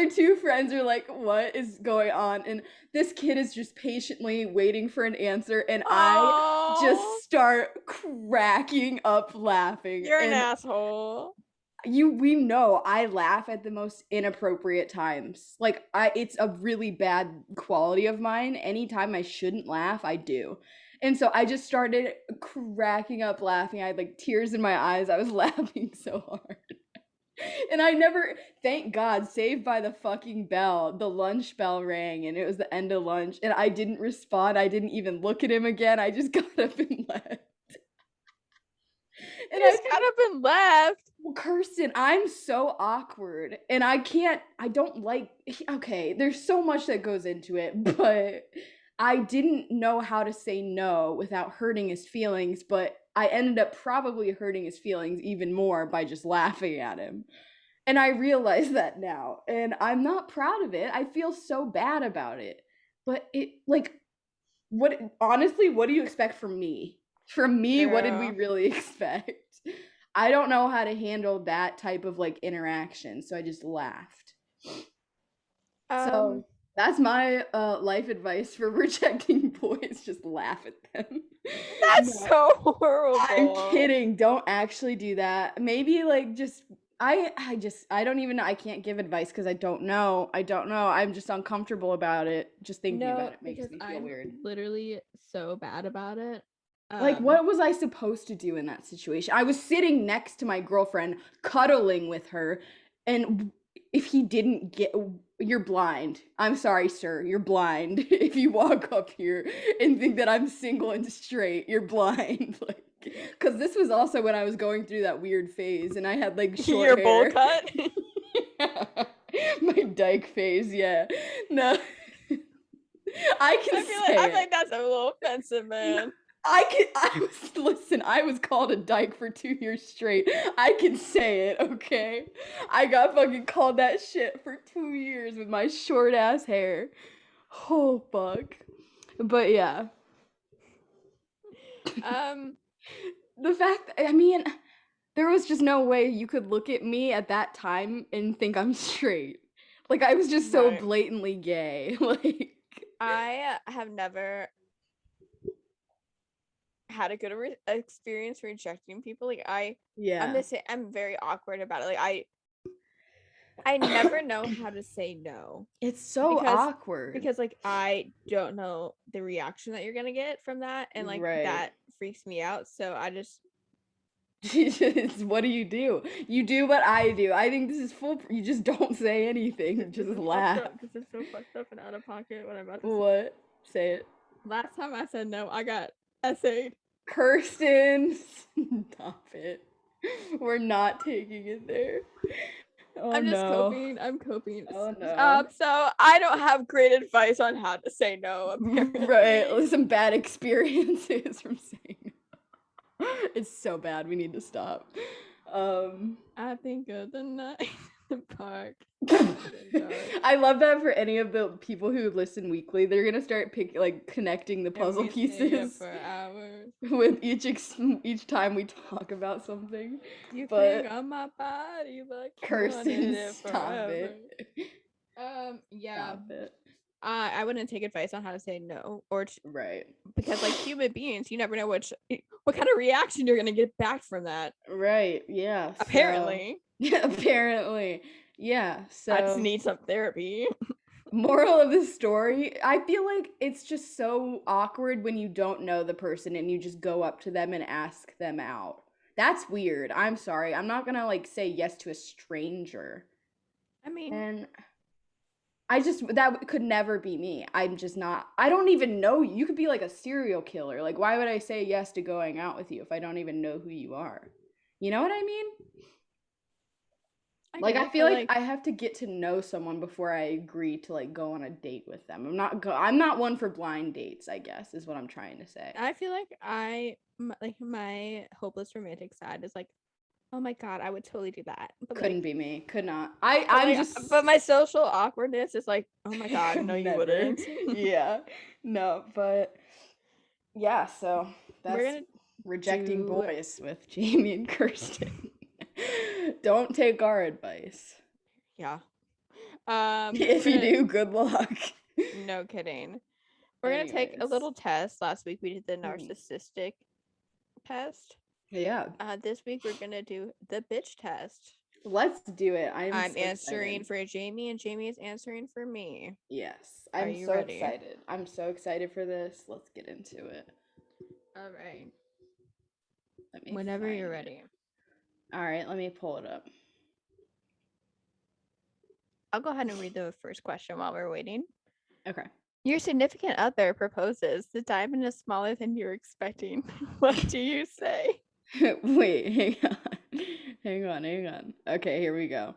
two friends are like, what is going on? And this kid is just patiently waiting for an answer, and I just start cracking up laughing. You're an asshole. We know I laugh at the most inappropriate times. Like, it's a really bad quality of mine. Anytime I shouldn't laugh, I do. And so I just started cracking up laughing. I had like tears in my eyes. I was laughing so hard. And thank God, Saved by the fucking Bell, the lunch bell rang, and it was the end of lunch, and I didn't respond. I didn't even look at him again. I just got up and left. And I got up and left. Well, Kirsten, I'm so awkward, and okay, there's so much that goes into it, but I didn't know how to say no without hurting his feelings, but I ended up probably hurting his feelings even more by just laughing at him. And I realize that now, and I'm not proud of it. I feel so bad about it. But honestly, what do you expect from me? From me, What did we really expect? I don't know how to handle that type of like interaction, so I just laughed. So that's my life advice for rejecting boys. Just laugh at them. That's so horrible. I'm kidding. Don't actually do that. Maybe like just I don't even know. I can't give advice because I don't know. I'm just uncomfortable about it. Just thinking about it makes me feel weird. Literally so bad about it. Like, what was I supposed to do in that situation? I was sitting next to my girlfriend, cuddling with her, and if he didn't get, you're blind. I'm sorry, sir, you're blind. If you walk up here and think that I'm single and straight, you're blind. Like, because this was also when I was going through that weird phase, and I had like short hair. Bowl cut? Yeah. My dyke phase, yeah. No. I feel like that's a little offensive, man. I was called a dyke for 2 years straight. I can say it, okay? I got fucking called that shit for 2 years with my short ass hair. Oh, fuck. But yeah. The fact, there was just no way you could look at me at that time and think I'm straight. Like, I was just so blatantly gay. Like, I have never had a good experience rejecting people. Like, I'm very awkward about it. Like, I never know how to say no. It's so awkward. Because like I don't know the reaction that you're gonna get from that, and like that freaks me out. So I just what do? You do what I do. I think this is full. You just don't say anything. Just laugh. This is so fucked up and out of pocket. What I'm about to What? Say it. Last time I said no, I got essayed. Kirsten, stop it. We're not taking it there. Oh, I'm just coping. I'm coping. Oh no. So I don't have great advice on how to say no. Apparently. Right. Some bad experiences from saying no. It's so bad. We need to stop. I think of the night in the park. I love that for any of the people who listen weekly, they're gonna start connecting the puzzle pieces for hours with each time we talk about something. You think on my body, like Kirsten, stop it. Yeah. Stop it. I wouldn't take advice on how to say no, right, because like human beings, you never know what kind of reaction you're gonna get back from that. Right. Yeah. Apparently. Apparently. Yeah. So I just need some therapy. Moral of the story, I feel like it's just so awkward when you don't know the person and you just go up to them and ask them out. That's weird. I'm sorry. I'm not gonna say yes to a stranger. I mean, and that could never be me. I'm just not. I don't even know you. You could be like a serial killer. Like, why would I say yes to going out with you if I don't even know who you are? You know what I mean? I feel like I have to get to know someone before I agree to go on a date with them. I'm not one for blind dates, I guess, is what I'm trying to say. I feel like my hopeless romantic side is like, oh my god, I would totally do that. But couldn't be me. Could not. But my social awkwardness is like, oh my god, no, you wouldn't. Yeah. No, but yeah, so that's Rejecting Boys with Jamie and Kirsten. Don't take our advice. Yeah. If you do, good luck. No kidding. We're gonna take a little test. Last week we did the narcissistic test. Yeah. This week we're gonna do the bitch test. Let's do it. I'm so answering excited. For Jamie, and Jamie is answering for me. Yes. I'm so excited. I'm so excited for this. Let's get into it. All right. Whenever you're ready. All right, let me pull it up. I'll go ahead and read the first question while we're waiting. Okay. Your significant other proposes. The diamond is smaller than you're expecting. What do you say? Wait, hang on. Okay, here we go.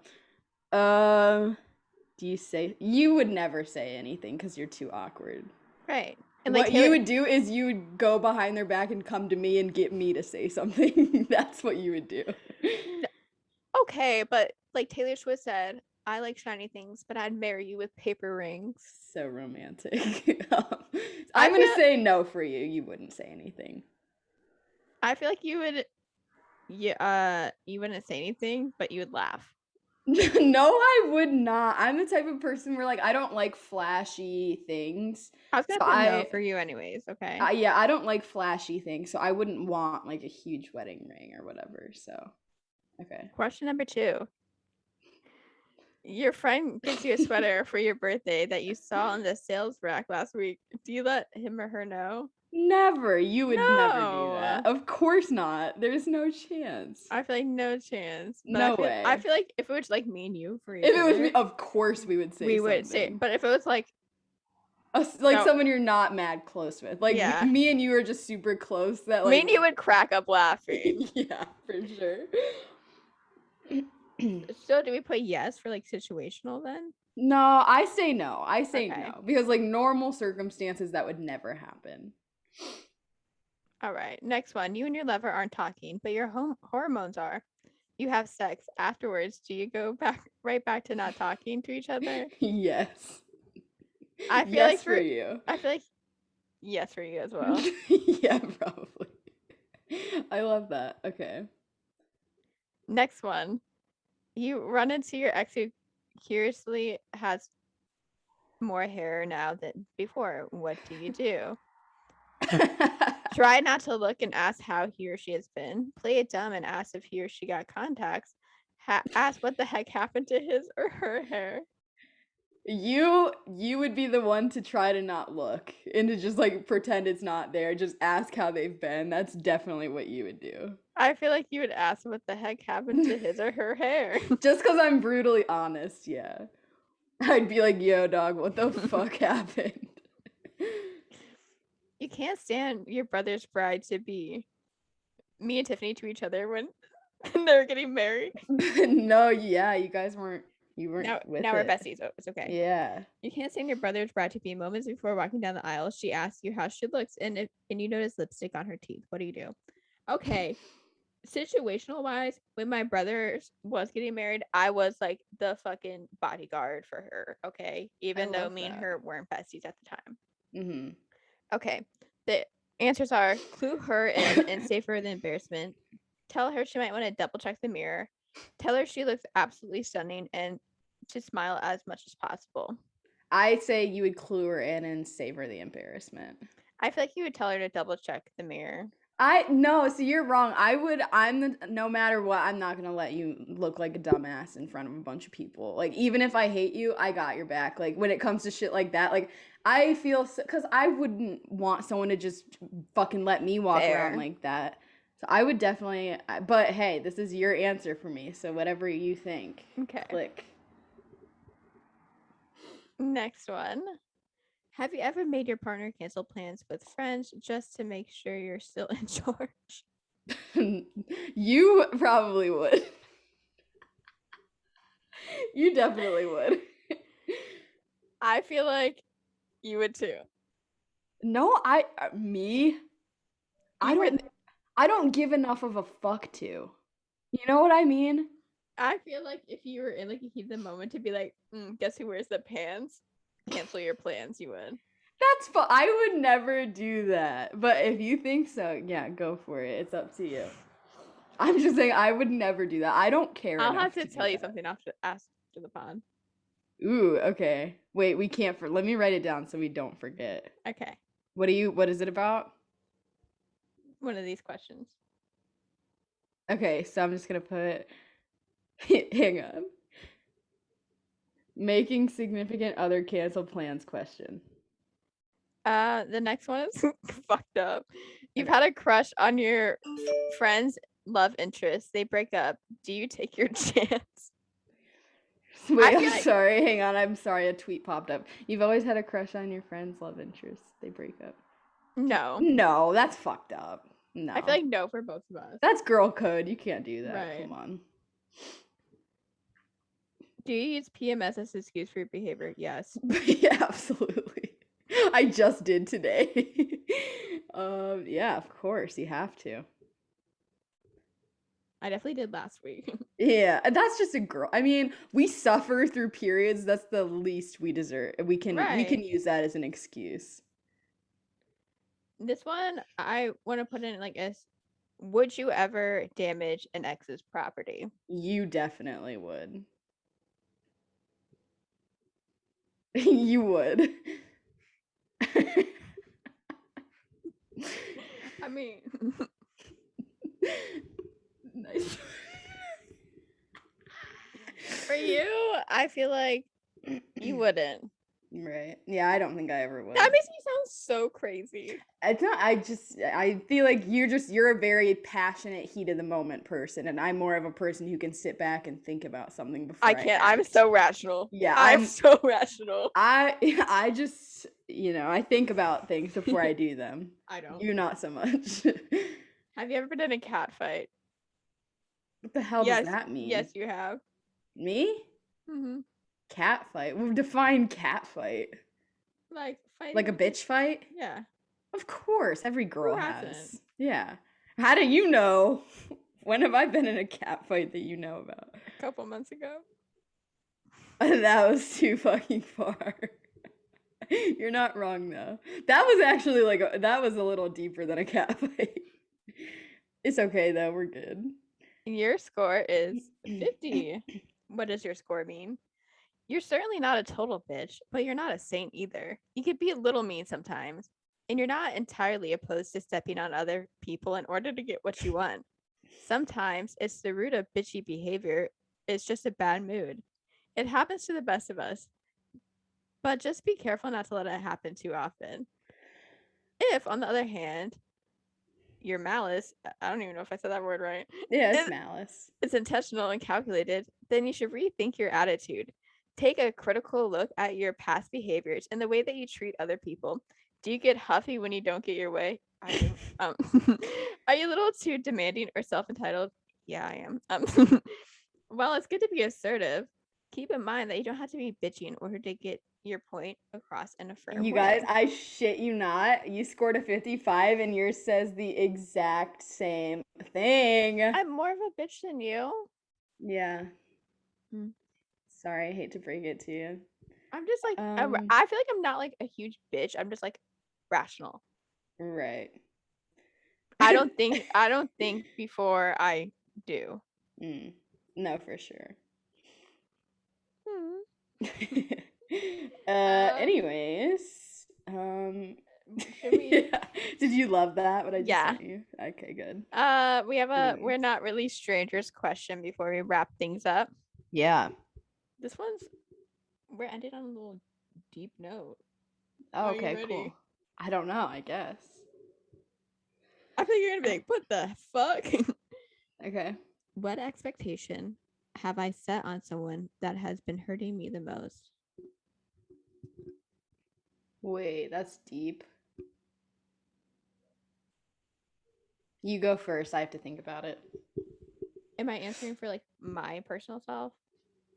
Do you say? You would never say anything because you're too awkward. Right. And what you would do is you would go behind their back and come to me and get me to say something. That's what you would do. Okay, but like Taylor Swift said, I like shiny things, but I'd marry you with paper rings. So romantic. I'm going to say no for you. You wouldn't say anything. I feel like you would, you wouldn't say anything, but you would laugh. No, I would not. I'm the type of person where I don't like flashy things. I was gonna say no for you anyways, okay? Yeah, I don't like flashy things, so I wouldn't want a huge wedding ring or whatever, so. Okay. Question number 2. Your friend gives you a sweater for your birthday that you saw on the sales rack last week. Do you let him or her know? Never. You would never do that. Of course not. There's no chance. I feel like no chance. No way. I feel like if it was me and you for each other, if it was me, of course we would say something. We would say, but if it was someone you're not mad close with, me and you are just super close that me and you would crack up laughing. Yeah, for sure. So do we put yes for situational then? No, I say no. No because normal circumstances that would never happen. All right, next one. You and your lover aren't talking, but your hormones are. You have sex. Afterwards, do you go right back to not talking to each other? Yes. I feel yes for you. I feel like yes for you as well. Yeah, probably. I love that. Okay. Next one. You run into your ex who curiously has more hair now than before. What do you do? Try not to look and ask how he or she has been. Play it dumb and ask if he or she got contacts. ask what the heck happened to his or her hair. You would be the one to try to not look and to just like pretend it's not there. Just ask how they've been. That's definitely what you would do. I feel like you would ask what the heck happened to his or her hair. Just because I'm brutally honest, yeah. I'd be like, yo, dog, what the fuck happened? You can't stand your brother's bride to be me and Tiffany to each other when they're getting married. No, yeah, you guys weren't. You weren't. Now we're besties, so it's okay. Yeah. You can't stand your brother's bride to be moments before walking down the aisle. She asks you how she looks, and you notice lipstick on her teeth. What do you do? Okay. Situational wise, when my brother was getting married, I was like the fucking bodyguard for her. Okay, even though me and her weren't besties at the time. Mm-hmm. Okay, the answers are: clue her in and save her the embarrassment. Tell her she might want to double check the mirror. Tell her she looks absolutely stunning and to smile as much as possible. I say you would clue her in and save her the embarrassment. I feel like you would tell her to double check the mirror. No, so you're wrong. No matter what, I'm not gonna let you look like a dumbass in front of a bunch of people. Like, even if I hate you, I got your back. Like, when it comes to shit like that, like, I feel, because I wouldn't want someone to just fucking let me walk around like that. So I would definitely, but hey, this is your answer for me, so whatever you think. Okay. Click. Next one. Have you ever made your partner cancel plans with friends just to make sure you're still in charge? You probably would. You definitely would. I feel like you would too. No, me? I don't give enough of a fuck to. You know what I mean? I feel like if you were in like a heat of the moment to be like, guess who wears the pants? Cancel your plans, you would. That's fun. I would never do that. But if you think so, yeah, go for it. It's up to you. I'm just saying I would never do that. I don't care. I'll have to tell you something after the pod. Ooh, okay. Wait, we can't let me write it down so we don't forget. Okay. What is it about? One of these questions. Okay, so I'm just gonna put hang on. Making significant other cancel plans question. The next one is fucked up. You've had a crush on your friend's love interest. They break up. Do you take your chance? Wait, I'm sorry. Hang on. I'm sorry. A tweet popped up. You've always had a crush on your friend's love interest. They break up. No. No, that's fucked up. No. I feel like no for both of us. That's girl code. You can't do that. Right. Come on. Do you use PMS as an excuse for your behavior? Yes. Yeah, absolutely. I just did today. Yeah, of course. You have to. I definitely did last week. Yeah, that's just a girl. I mean, we suffer through periods. That's the least we deserve. We can use that as an excuse. This one I want to put in like as, would you ever damage an ex's property? You definitely would. You would. I mean, nice. For you, I feel like you wouldn't. Right. Yeah, I don't think I ever would. That makes me sound so crazy. It's not, I feel like you're a very passionate, heat of the moment person, and I'm more of a person who can sit back and think about something before I can't. I'm so rational. Yeah, I'm so rational. I just, I think about things before I do them. I don't. You not so much. Have you ever been in a cat fight? What the hell does that mean? Yes, you have. Me? Mm-hmm. Cat fight? We've defined cat fight. Like fighting. Like a bitch fight? Yeah. Of course, every girl has. Yeah. How do you know? When have I been in a cat fight that you know about? A couple months ago. That was too fucking far. You're not wrong though. That was actually that was a little deeper than a cat fight. It's okay though, we're good. Your score is 50. What does your score mean? You're certainly not a total bitch, but you're not a saint either. You could be a little mean sometimes, and you're not entirely opposed to stepping on other people in order to get what you want. Sometimes it's the root of bitchy behavior It's just a bad mood. It happens to the best of us. But just be careful not to let it happen too often. If, on the other hand, your malice, I don't even know if I said that word right. Yeah, it's malice. It's intentional and calculated, then you should rethink your attitude. Take a critical look at your past behaviors and the way that you treat other people. Do you get huffy when you don't get your way? I do. Are you a little too demanding or self-entitled? Yeah, I am. While it's good to be assertive, keep in mind that you don't have to be bitchy in order to get your point across in a firm You way. guys, I shit you not. You scored a 55 and yours says the exact same thing. I'm more of a bitch than you. Yeah. Sorry, I hate to break it to you. I'm just like, I feel like I'm not like a huge bitch. I'm just like rational. Right. I don't think before I do. No, for sure. Anyways, should we? Yeah. Did you love that? What I just sent you? Okay, good. We have a we're not really strangers question before we wrap things up. Yeah. This one's we're ending on a little deep note. Oh, okay, cool. I don't know, I guess. I think you're gonna be like, what the fuck? Okay. What expectation have I set on someone that has been hurting me the most? Wait, that's deep. You go first. I have to think about it. Am I answering for like my personal self?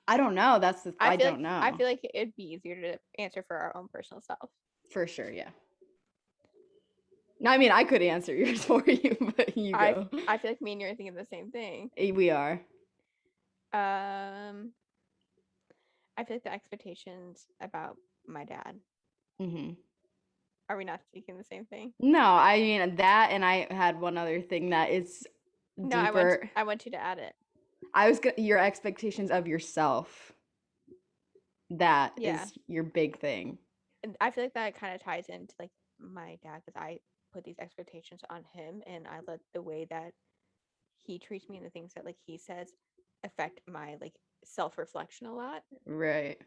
I don't know. That's the I don't know. I feel like it'd be easier to answer for our own personal self. For sure, yeah. No, I mean, I could answer yours for you, but you go. I feel like me and you are thinking the same thing. We are. I feel like the expectations about my dad. Are we not speaking the same thing? No, I mean that, and I had one other thing that is deeper. No, I want you to add it. Your expectations of yourself. That is your big thing. And I feel like that kind of ties into like my dad, because I put these expectations on him, and I let the way that he treats me and the things that like he says affect my like self-reflection a lot. Right.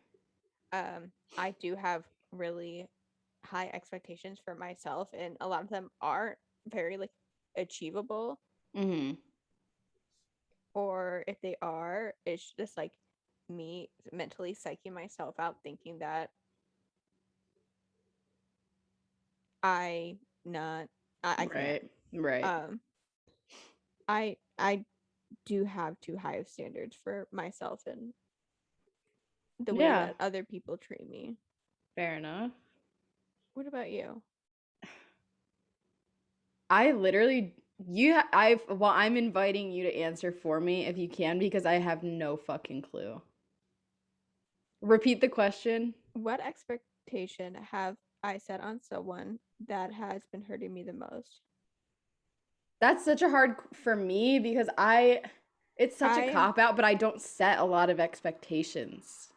I do have really high expectations for myself, and a lot of them aren't very like achievable. Or if they are, it's just like me mentally psyching myself out, thinking that I can't. Right. I do have too high of standards for myself and the way that other people treat me. Fair enough. What about you? I literally I'm inviting you to answer for me if you can, because I have no fucking clue. Repeat the question. What expectation have I set on someone that has been hurting me the most? That's such a hard for me, because it's such a cop out, but I don't set a lot of expectations,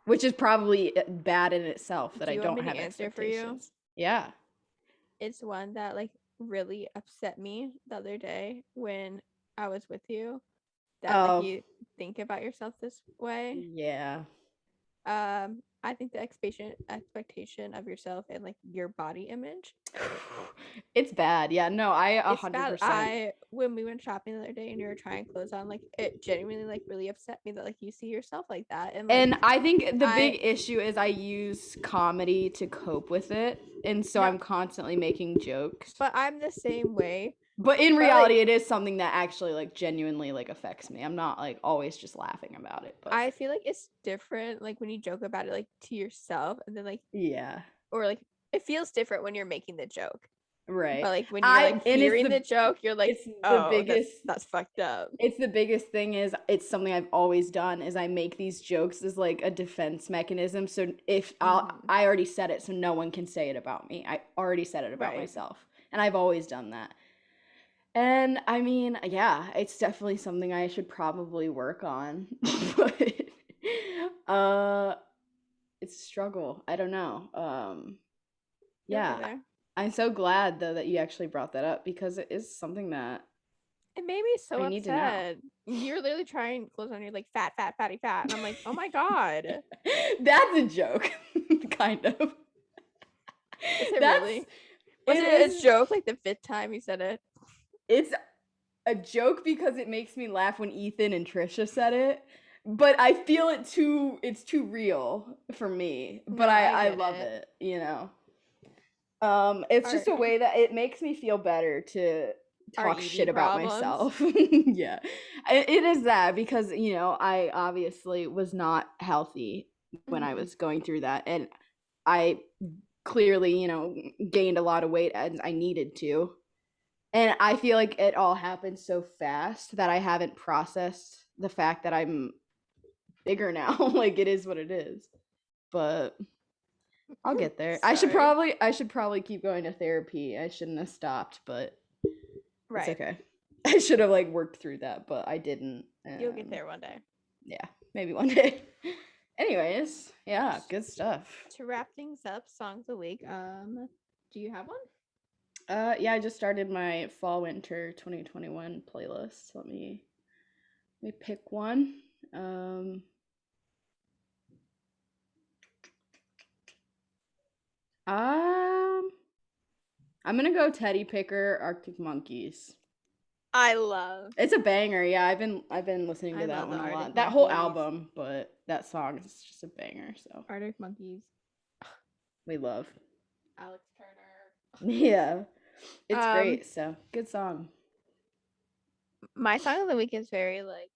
which is probably bad in itself that I don't have expectations. Yeah. It's one that like really upset me the other day when I was with you, that like you think about yourself this way. Yeah. I think the expectation of yourself and like your body image. It's bad. Yeah, no, I 100%. When we went shopping the other day and you were trying clothes on, like it genuinely like really upset me that like you see yourself like that. And I think the big issue is I use comedy to cope with it, and so I'm constantly making jokes. But I'm the same way. But in reality, it is something that actually like genuinely like affects me. I'm not like always just laughing about it. But I feel like it's different like when you joke about it like to yourself, and then like or like it feels different when you're making the joke. Right. But like when you're like hearing the joke, you're like, that's fucked up. It's the biggest thing is it's something I've always done is I make these jokes as like a defense mechanism. So if I already said it, so no one can say it about me. I already said it about myself. And I've always done that. And I mean, yeah, it's definitely something I should probably work on. But it's a struggle. I don't know. Yeah. I'm so glad though that you actually brought that up, because it is something that It made me so upset. You're literally trying to close on. You're like fat, fatty, fat, and I'm like, oh my god. That's a joke, kind of. Is it really? Was it a joke like the 5th time you said it? It's a joke because it makes me laugh when Ethan and Trisha said it, but I feel it's too real for me. But I love it, you know. It's just a way that it makes me feel better to talk shit about myself. Yeah, it is that, because, you know, I obviously was not healthy when I was going through that, and I clearly, you know, gained a lot of weight as I needed to. And I feel like it all happened so fast that I haven't processed the fact that I'm bigger now. Like, it is what it is. But I'll get there. Sorry. I should probably keep going to therapy. I shouldn't have stopped, but it's okay. I should have like worked through that, but I didn't. You'll get there one day. Yeah, maybe one day. Anyways, yeah, good stuff. To wrap things up, songs of the week. Do you have one? Yeah, I just started my fall winter 2021 playlist. Let me pick one. I'm gonna go Teddy Picker, Arctic Monkeys. It's a banger. Yeah, I've been listening to that one a lot. That whole album, but that song is just a banger. So Arctic Monkeys, we love Alex Turner. Yeah, it's great. So good song. My song of the week is very like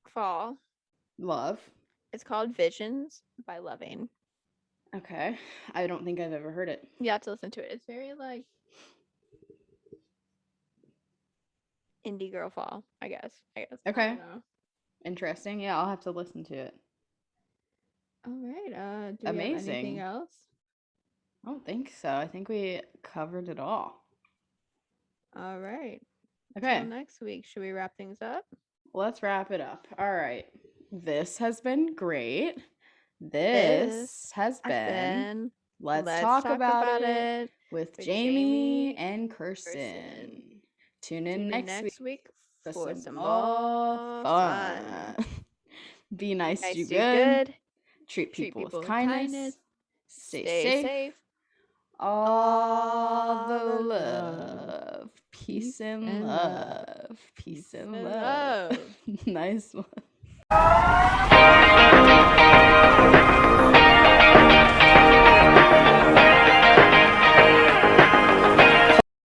fall. Love. It's called Visions by Loving. Okay, I don't think I've ever heard it. You have to listen to it. It's very like indie girl fall, I guess. Okay. Interesting. Yeah, I'll have to listen to it. All right. Do we have anything else? I don't think so. I think we covered it all. All right. Okay. Until next week, should we wrap things up? Let's wrap it up. All right. This has been great. This has been Let's Talk About It with Jamie and Kirsten. Tune in next week for some more fun. Be nice, do good. Treat people with kindness. Stay safe. All the love. Peace and love. Peace and love. Nice one.